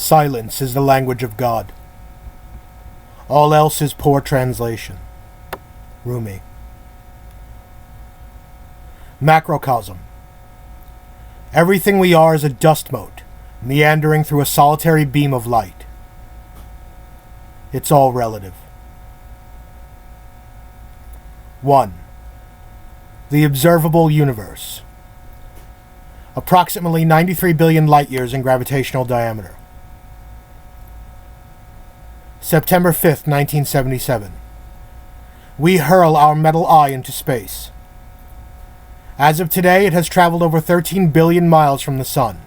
Silence is the language of God. All else is poor translation. Rumi. Macrocosm. Everything we are is a dust mote, meandering through a solitary beam of light. It's all relative. 1. The observable universe. Approximately 93 billion light-years in gravitational diameter. September 5th, 1977. We hurl our metal eye into space. As of today, it has traveled over 13 billion miles from the sun.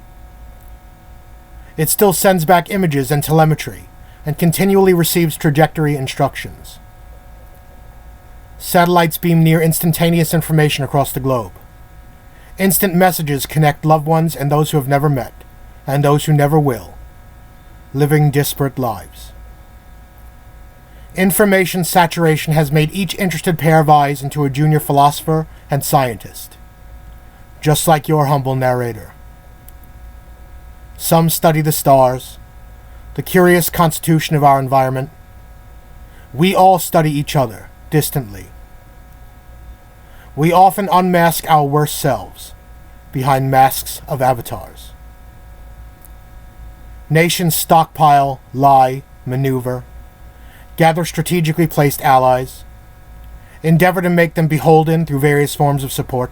It still sends back images and telemetry, and continually receives trajectory instructions. Satellites beam near instantaneous information across the globe. Instant messages connect loved ones and those who have never met, and those who never will, living disparate lives. Information saturation has made each interested pair of eyes into a junior philosopher and scientist, just like your humble narrator. Some study the stars, the curious constitution of our environment. We all study each other, distantly. We often unmask our worst selves behind masks of avatars. Nations stockpile, lie, maneuver, gather strategically placed allies, endeavor to make them beholden through various forms of support.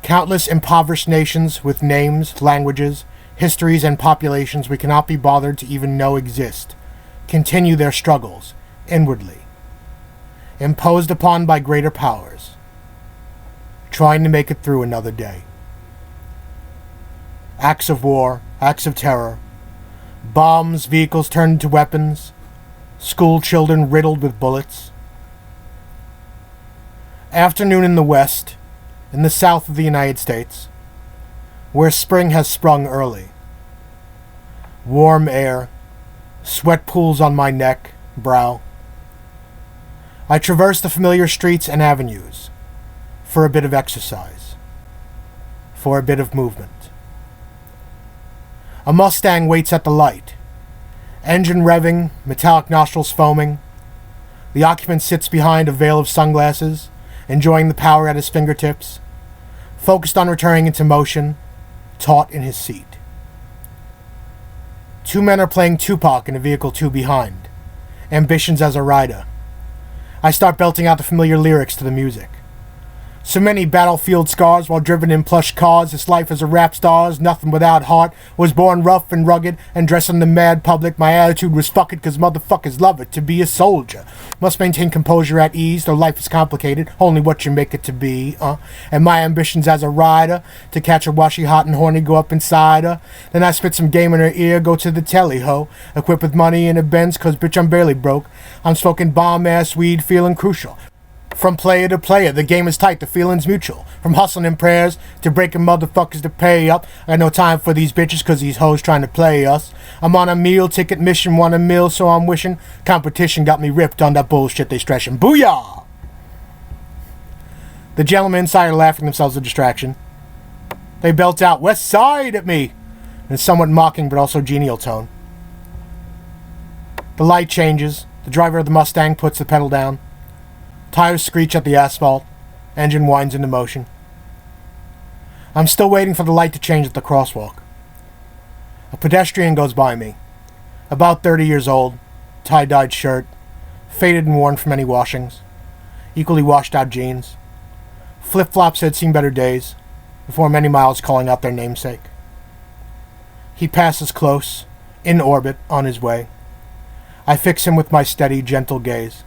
Countless impoverished nations with names, languages, histories, and populations we cannot be bothered to even know exist continue their struggles inwardly, imposed upon by greater powers, trying to make it through another day. Acts of war, acts of terror, bombs, vehicles turned into weapons, school children riddled with bullets. Afternoon in the West, in the south of the United States, where spring has sprung early. Warm air, sweat pools on my neck, brow. I traverse the familiar streets and avenues for a bit of exercise, for a bit of movement. A Mustang waits at the light, engine revving, metallic nostrils foaming. The occupant sits behind a veil of sunglasses, enjoying the power at his fingertips, focused on returning into motion, taut in his seat. Two men are playing Tupac in a vehicle two behind, ambitions as a rider. I start belting out the familiar lyrics to the music. So many battlefield scars while driven in plush cars. This life as a rap star's nothing without heart. Was born rough and rugged and dressing the mad public. My attitude was fuck it cause motherfuckers love it to be a soldier. Must maintain composure at ease though life is complicated. Only what you make it to be, And my ambitions as a rider to catch a washy hot and horny, go up inside her. Then I spit some game in her ear, go to the telly ho. Equipped with money in a Benz cause bitch I'm barely broke. I'm smoking bomb ass weed, feeling crucial. From player to player, the game is tight, the feeling's mutual. From hustling in prayers to breaking motherfuckers to pay up. I got no time for these bitches cause these hoes trying to play us. I'm on a meal ticket mission, want a meal so I'm wishing. Competition got me ripped on that bullshit they stretching. Booyah! The gentlemen inside are laughing themselves a distraction. They belt out, West Side at me! In a somewhat mocking but also genial tone. The light changes. The driver of the Mustang puts the pedal down. Tires screech at the asphalt. Engine winds into motion. I'm still waiting for the light to change at the crosswalk. A pedestrian goes by me. About 30 years old. Tie-dyed shirt. Faded and worn from many washings. Equally washed out jeans. Flip-flops had seen better days. Before many miles calling out their namesake. He passes close. In orbit. On his way. I fix him with my steady, gentle gaze.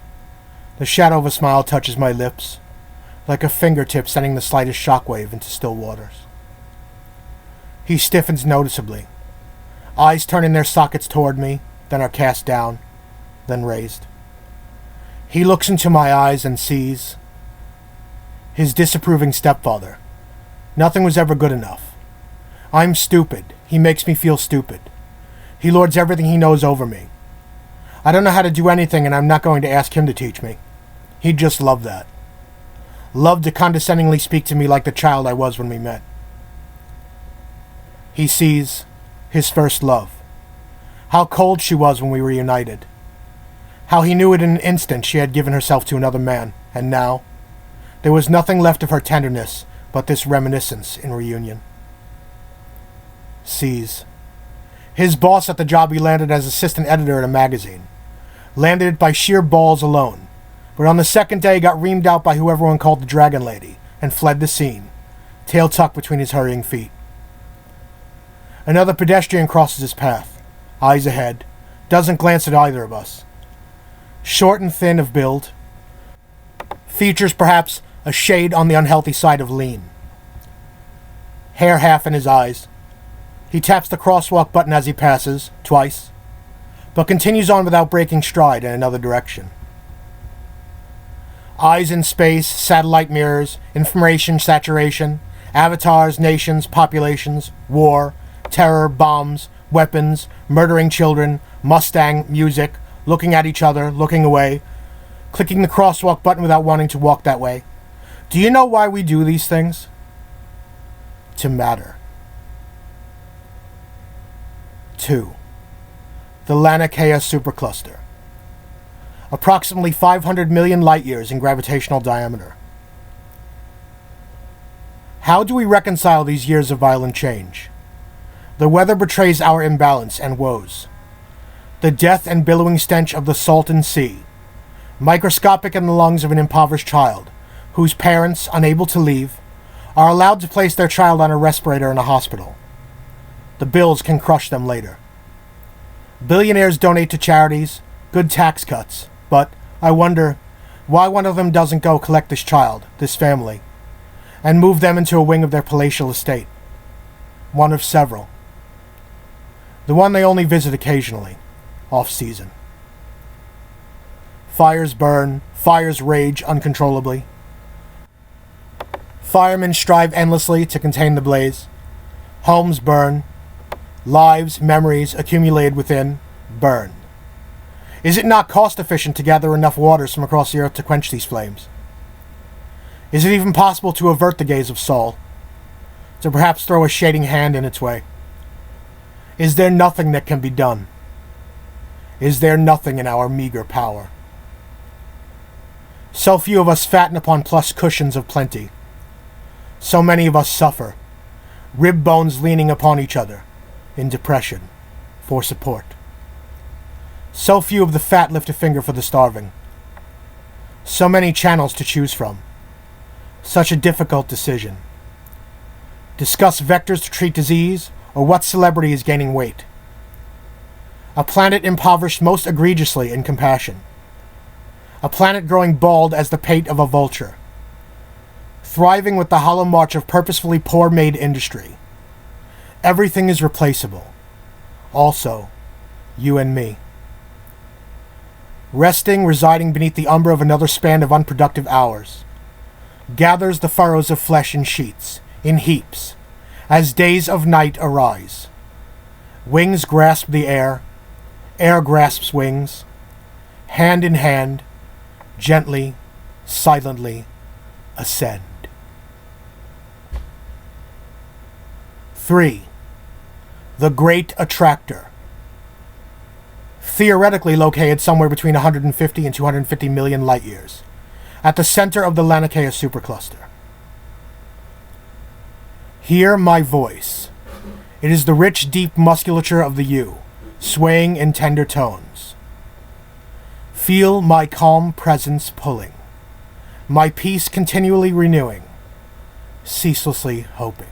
The shadow of a smile touches my lips, like a fingertip sending the slightest shockwave into still waters. He stiffens noticeably. Eyes turn in their sockets toward me, then are cast down, then raised. He looks into my eyes and sees his disapproving stepfather. Nothing was ever good enough. I'm stupid. He makes me feel stupid. He lords everything he knows over me. I don't know how to do anything, and I'm not going to ask him to teach me. He'd just love that. Love to condescendingly speak to me like the child I was when we met. He sees, his first love. How cold she was when we were united. How he knew it in an instant she had given herself to another man, and now there was nothing left of her tenderness but this reminiscence in reunion. C's. His boss at the job he landed as assistant editor at a magazine. Landed it by sheer balls alone, but on the second day got reamed out by who everyone called the Dragon Lady and fled the scene, tail tucked between his hurrying feet. Another pedestrian crosses his path, eyes ahead, doesn't glance at either of us. Short and thin of build, features perhaps a shade on the unhealthy side of lean. Hair half in his eyes. He taps the crosswalk button as he passes, twice, but continues on without breaking stride in another direction. Eyes in space, satellite mirrors, information saturation, avatars, nations, populations, war, terror, bombs, weapons, murdering children, Mustang, music, looking at each other, looking away, clicking the crosswalk button without wanting to walk that way. Do you know why we do these things? To matter. 2. The Laniakea Supercluster. Approximately 500 million light-years in gravitational diameter. How do we reconcile these years of violent change? The weather betrays our imbalance and woes. The death and billowing stench of the Salton Sea, microscopic in the lungs of an impoverished child, whose parents, unable to leave, are allowed to place their child on a respirator in a hospital. The bills can crush them later. Billionaires donate to charities, good tax cuts, but I wonder why one of them doesn't go collect this child, this family, and move them into a wing of their palatial estate. One of several. The one they only visit occasionally, off-season. Fires burn, fires rage uncontrollably. Firemen strive endlessly to contain the blaze. Homes burn. Lives, memories accumulated within, burn. Is it not cost-efficient to gather enough waters from across the earth to quench these flames? Is it even possible to avert the gaze of Sol? To perhaps throw a shading hand in its way? Is there nothing that can be done? Is there nothing in our meager power? So few of us fatten upon plush cushions of plenty. So many of us suffer, rib bones leaning upon each other, in depression, for support. So few of the fat lift a finger for the starving. So many channels to choose from. Such a difficult decision. Discuss vectors to treat disease, or what celebrity is gaining weight. A planet impoverished most egregiously in compassion. A planet growing bald as the pate of a vulture. Thriving with the hollow march of purposefully poor-made industry. Everything is replaceable. Also, you and me. Resting, residing beneath the umber of another span of unproductive hours. Gathers the furrows of flesh in sheets, in heaps, as days of night arise. Wings grasp the air grasps wings. Hand in hand, gently, silently, ascend. 3. The Great Attractor. Theoretically located somewhere between 150 and 250 million light-years, at the center of the Laniakea Supercluster. Hear my voice. It is the rich, deep musculature of the U, swaying in tender tones. Feel my calm presence pulling, my peace continually renewing, ceaselessly hoping.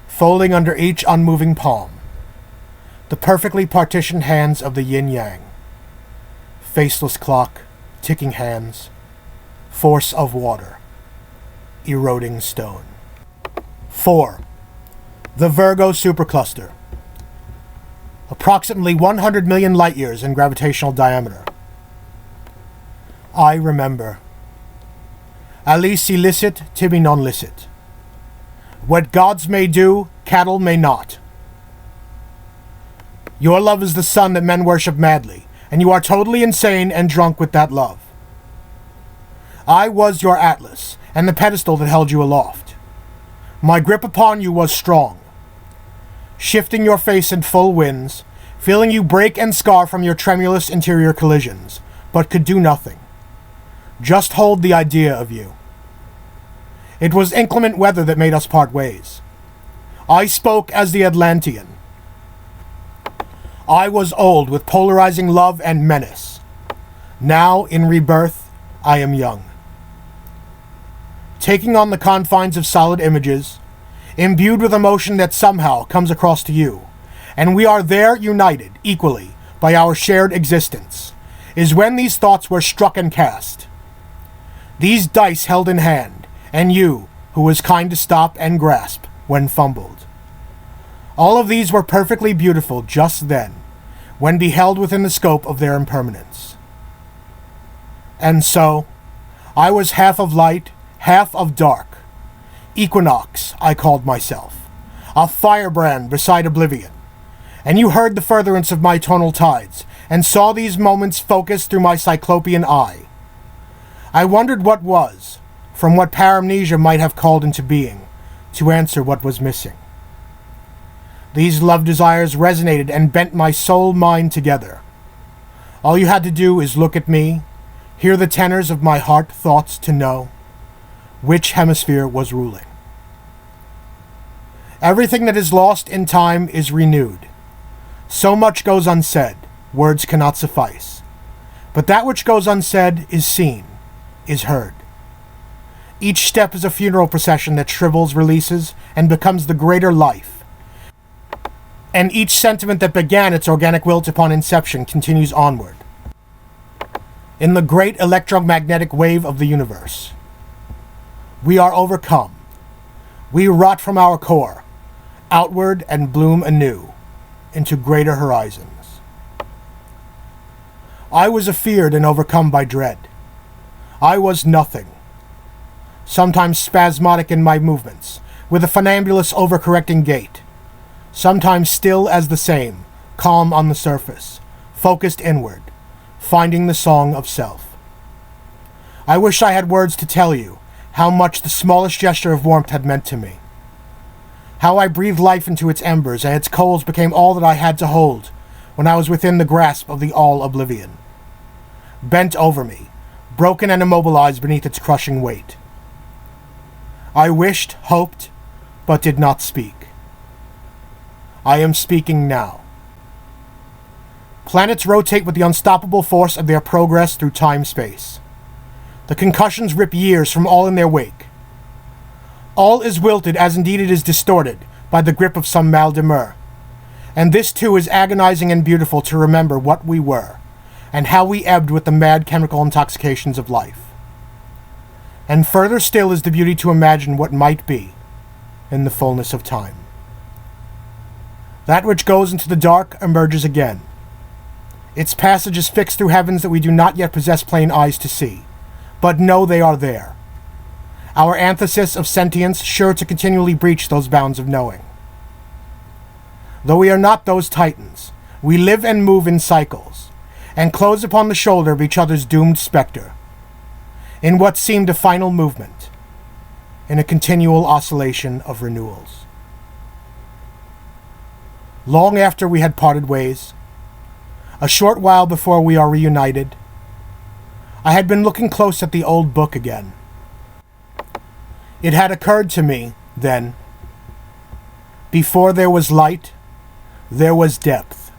Folding under each unmoving palm, the perfectly partitioned hands of the yin-yang. Faceless clock, ticking hands, force of water, eroding stone. 4. The Virgo Supercluster. Approximately 100 million light-years in gravitational diameter. I remember. Alice illicit, tibi non licit. What gods may do, cattle may not. Your love is the sun that men worship madly, and you are totally insane and drunk with that love. I was your Atlas, and the pedestal that held you aloft. My grip upon you was strong. shifting your face in full winds, feeling you break and scar from your tremulous interior collisions, but could do nothing. Just hold the idea of you. It was inclement weather that made us part ways. I spoke as the Atlantean. I was old with polarizing love and menace. Now, in rebirth, I am young. Taking on the confines of solid images, imbued with emotion that somehow comes across to you, and we are there united equally by our shared existence, is when these thoughts were struck and cast. These dice held in hand, and you, who was kind to stop and grasp when fumbled. All of these were perfectly beautiful just then, when beheld within the scope of their impermanence. And so, I was half of light, half of dark. Equinox, I called myself, a firebrand beside oblivion. And you heard the furtherance of my tonal tides, and saw these moments focused through my cyclopean eye. I wondered what was, from what paramnesia might have called into being, to answer what was missing. These love desires resonated and bent my soul-mind together. All you had to do is look at me, hear the tenors of my heart thoughts to know which hemisphere was ruling. Everything that is lost in time is renewed. So much goes unsaid, words cannot suffice. But that which goes unsaid is seen, is heard. Each step is a funeral procession that shrivels, releases, and becomes the greater life. And each sentiment that began its organic wilt upon inception continues onward. In the great electromagnetic wave of the universe, we are overcome. We rot from our core, outward and bloom anew, into greater horizons. I was afeared and overcome by dread. I was nothing. Sometimes spasmodic in my movements, with a funambulous overcorrecting gait. Sometimes still as the same, calm on the surface, focused inward, finding the song of self. I wish I had words to tell you how much the smallest gesture of warmth had meant to me. How I breathed life into its embers, and its coals became all that I had to hold when I was within the grasp of the all-oblivion. Bent over me, broken and immobilized beneath its crushing weight. I wished, hoped, but did not speak. I am speaking now. Planets rotate with the unstoppable force of their progress through time-space. The concussions rip years from all in their wake. All is wilted, as indeed it is distorted, by the grip of some mal de mer. And this too is agonizing and beautiful to remember what we were, and how we ebbed with the mad chemical intoxications of life. And further still is the beauty to imagine what might be in the fullness of time. That which goes into the dark emerges again. Its passage is fixed through heavens that we do not yet possess plain eyes to see, but know they are there. Our antithesis of sentience sure to continually breach those bounds of knowing. Though we are not those titans, we live and move in cycles, and close upon the shoulder of each other's doomed spectre, in what seemed a final movement, in a continual oscillation of renewals. Long after we had parted ways, a short while before we are reunited, I had been looking close at the old book again. It had occurred to me, then, before there was light, there was depth.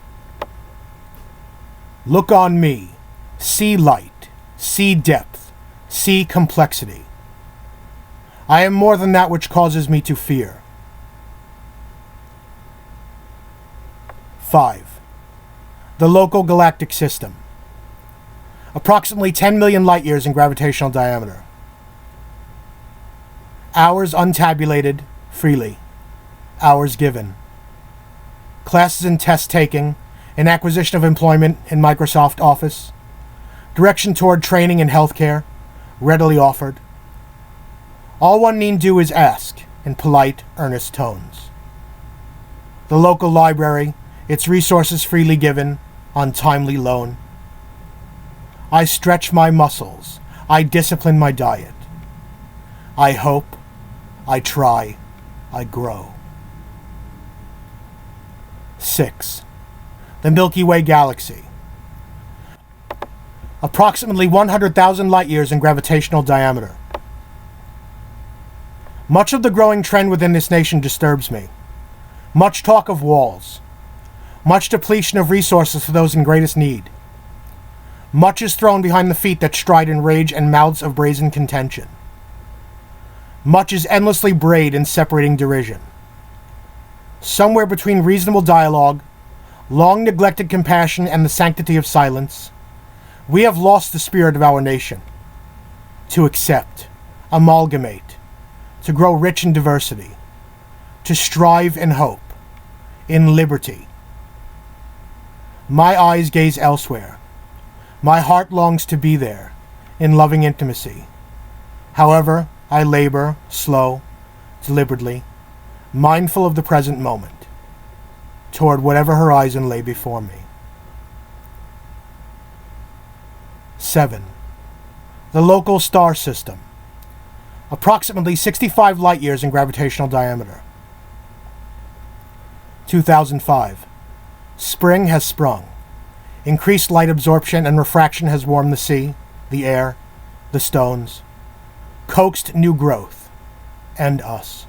Look on me, see light, see depth, see complexity. I am more than that which causes me to fear. 5. The local galactic system. Approximately 10 million light-years in gravitational diameter. Hours untabulated, freely. Hours given. Classes and test taking, an acquisition of employment in Microsoft Office. Direction toward training in healthcare, readily offered. All one need do is ask, in polite, earnest tones. The local library, its resources freely given, on timely loan. I stretch my muscles. I discipline my diet. I hope. I try. I grow. 6. The Milky Way galaxy. Approximately 100,000 light-years in gravitational diameter. Much of the growing trend within this nation disturbs me. Much talk of walls. Much depletion of resources for those in greatest need. Much is thrown behind the feet that stride in rage and mouths of brazen contention. Much is endlessly brayed in separating derision. Somewhere between reasonable dialogue, long neglected compassion, and the sanctity of silence, we have lost the spirit of our nation. To accept, amalgamate, to grow rich in diversity, to strive in hope, in liberty. My eyes gaze elsewhere. My heart longs to be there, in loving intimacy. However, I labor, slow, deliberately, mindful of the present moment, toward whatever horizon lay before me. 7. The local star system. Approximately 65 light-years in gravitational diameter. 2005. Spring has sprung. Increased light absorption and refraction has warmed the sea, the air, the stones, coaxed new growth, and us.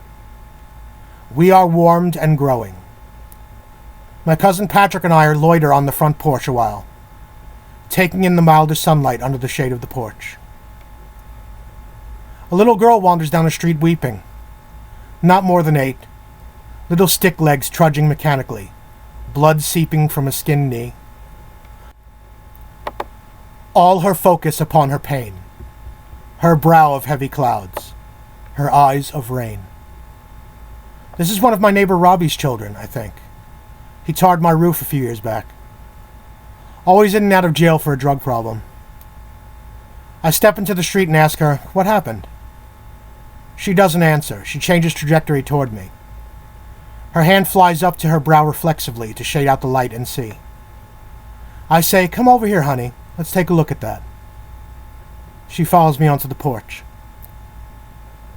We are warmed and growing. My cousin Patrick and I loiter on the front porch a while, taking in the milder sunlight under the shade of the porch. A little girl wanders down the street weeping. Not more than 8. Little stick legs trudging mechanically, blood seeping from a skinned knee. All her focus upon her pain, her brow of heavy clouds, her eyes of rain. This is one of my neighbor Robbie's children, I think. He tarred my roof a few years back. Always in and out of jail for a drug problem. I step into the street and ask her, what happened? She doesn't answer. She changes trajectory toward me. Her hand flies up to her brow reflexively to shade out the light and see. I say, come over here, honey. Let's take a look at that. She follows me onto the porch.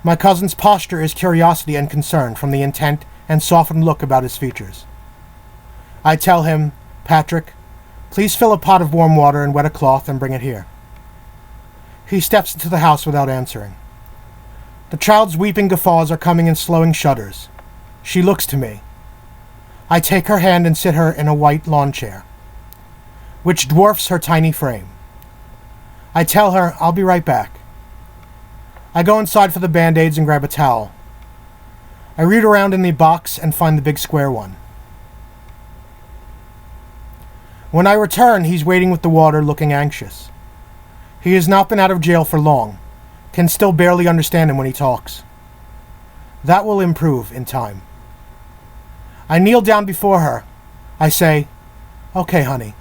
My cousin's posture is curiosity and concern from the intent and softened look about his features. I tell him, Patrick, please fill a pot of warm water and wet a cloth and bring it here. He steps into the house without answering. The child's weeping guffaws are coming in slowing shudders. She looks to me. I take her hand and sit her in a white lawn chair, which dwarfs her tiny frame. I tell her I'll be right back. I go inside for the Band-Aids and grab a towel. I read around in the box and find the big square one. When I return, he's waiting with the water, looking anxious. He has not been out of jail for long, can still barely understand him when he talks. That will improve in time. I kneel down before her. I say, okay, honey,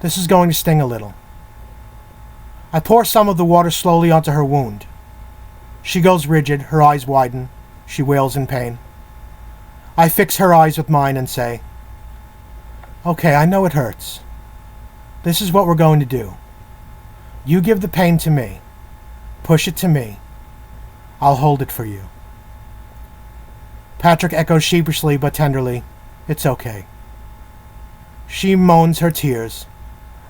this is going to sting a little. I pour some of the water slowly onto her wound. She goes rigid, her eyes widen. She wails in pain. I fix her eyes with mine and say, okay, I know it hurts. This is what we're going to do. You give the pain to me. Push it to me. I'll hold it for you. Patrick echoes sheepishly but tenderly, it's okay. She moans her tears,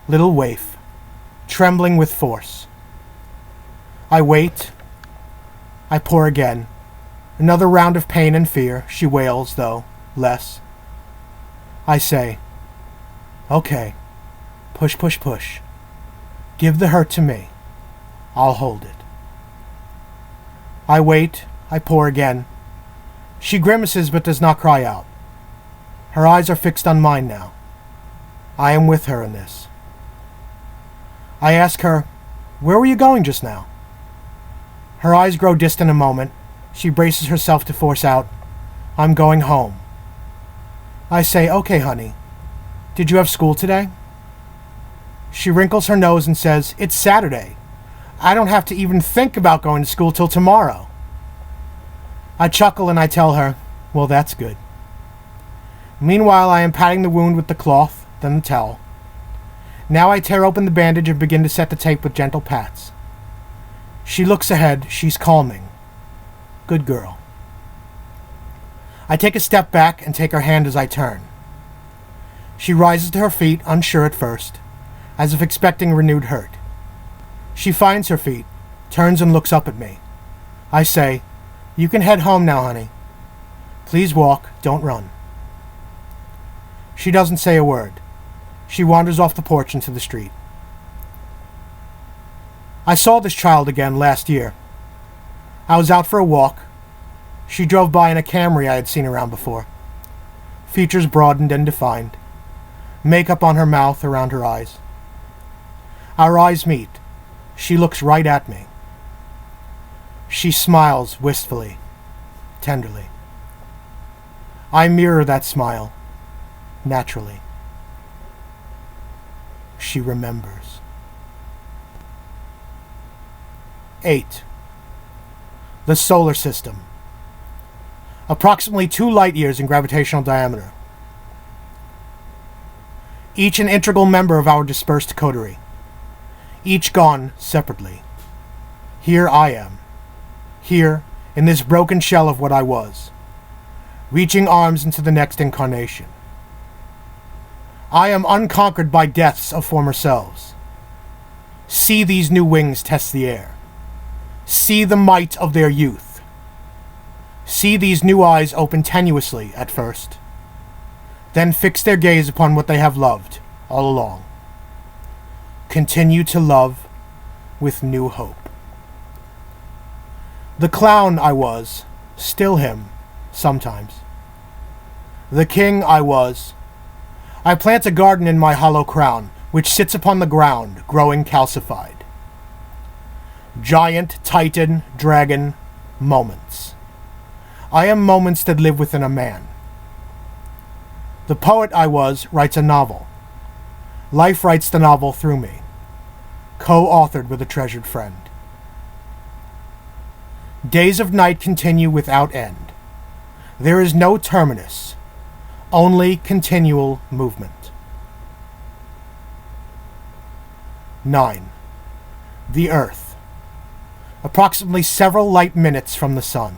little waif, trembling with force. I wait. I pour again. Another round of pain and fear. She wails, though, less. I say, okay, push, push, push. Give the hurt to me. I'll hold it. I wait. I pour again. She grimaces but does not cry out. Her eyes are fixed on mine now. I am with her in this. I ask her, where were you going just now? Her eyes grow distant a moment. She braces herself to force out, I'm going home. I say, okay, honey. Did you have school today? She wrinkles her nose and says, it's Saturday. I don't have to even think about going to school till tomorrow. I chuckle and I tell her, well, that's good. Meanwhile, I am patting the wound with the cloth, then the towel. Now I tear open the bandage and begin to set the tape with gentle pats. She looks ahead. She's calming. Good girl. I take a step back and take her hand as I turn. She rises to her feet, unsure at first, as if expecting renewed hurt. She finds her feet, turns and looks up at me. I say, "You can head home now, honey. Please walk, don't run." She doesn't say a word. She wanders off the porch into the street. I saw this child again last year. I was out for a walk. She drove by in a Camry I had seen around before. Features broadened and defined. Makeup on her mouth, around her eyes. Our eyes meet. She looks right at me. She smiles wistfully, tenderly. I mirror that smile, naturally. She remembers. 8. The solar system. Approximately 2 light years in gravitational diameter. Each an integral member of our dispersed coterie. Each gone separately. Here I am. Here, in this broken shell of what I was. Reaching arms into the next incarnation. I am unconquered by deaths of former selves. See these new wings test the air. See the might of their youth. See these new eyes open tenuously at first, then fix their gaze upon what they have loved all along. Continue to love with new hope. The clown I was, still him, sometimes. The king I was. I plant a garden in my hollow crown, which sits upon the ground, growing calcified. Giant, titan, dragon, moments. I am moments that live within a man. The poet I was writes a novel. Life writes the novel through me, co-authored with a treasured friend. Days of night continue without end. There is no terminus, only continual movement. 9. The Earth. Approximately several light minutes from the sun.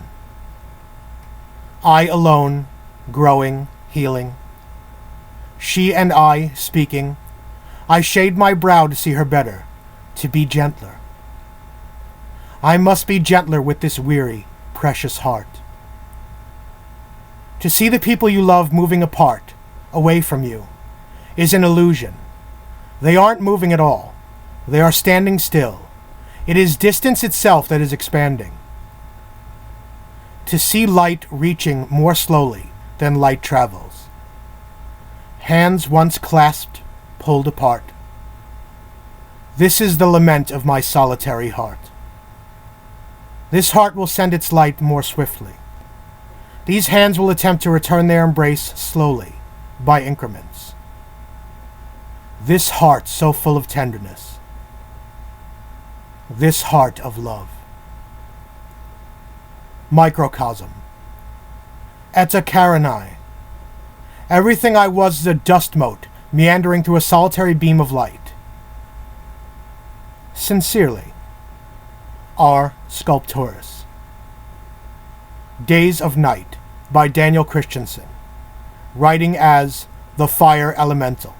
I alone, growing, healing. She and I, speaking. I shade my brow to see her better, to be gentler. I must be gentler with this weary, precious heart. To see the people you love moving apart, away from you, is an illusion. They aren't moving at all. They are standing still. It is distance itself that is expanding. To see light reaching more slowly than light travels. Hands once clasped, pulled apart. This is the lament of my solitary heart. This heart will send its light more swiftly. These hands will attempt to return their embrace slowly, by increments. This heart so full of tenderness. This heart of love. Microcosm. Eta Carinae. Everything I was is a dust mote meandering through a solitary beam of light. Sincerely, R. Sculptorus. Days of Night by Daniel Christensen, writing as the Fire Elemental.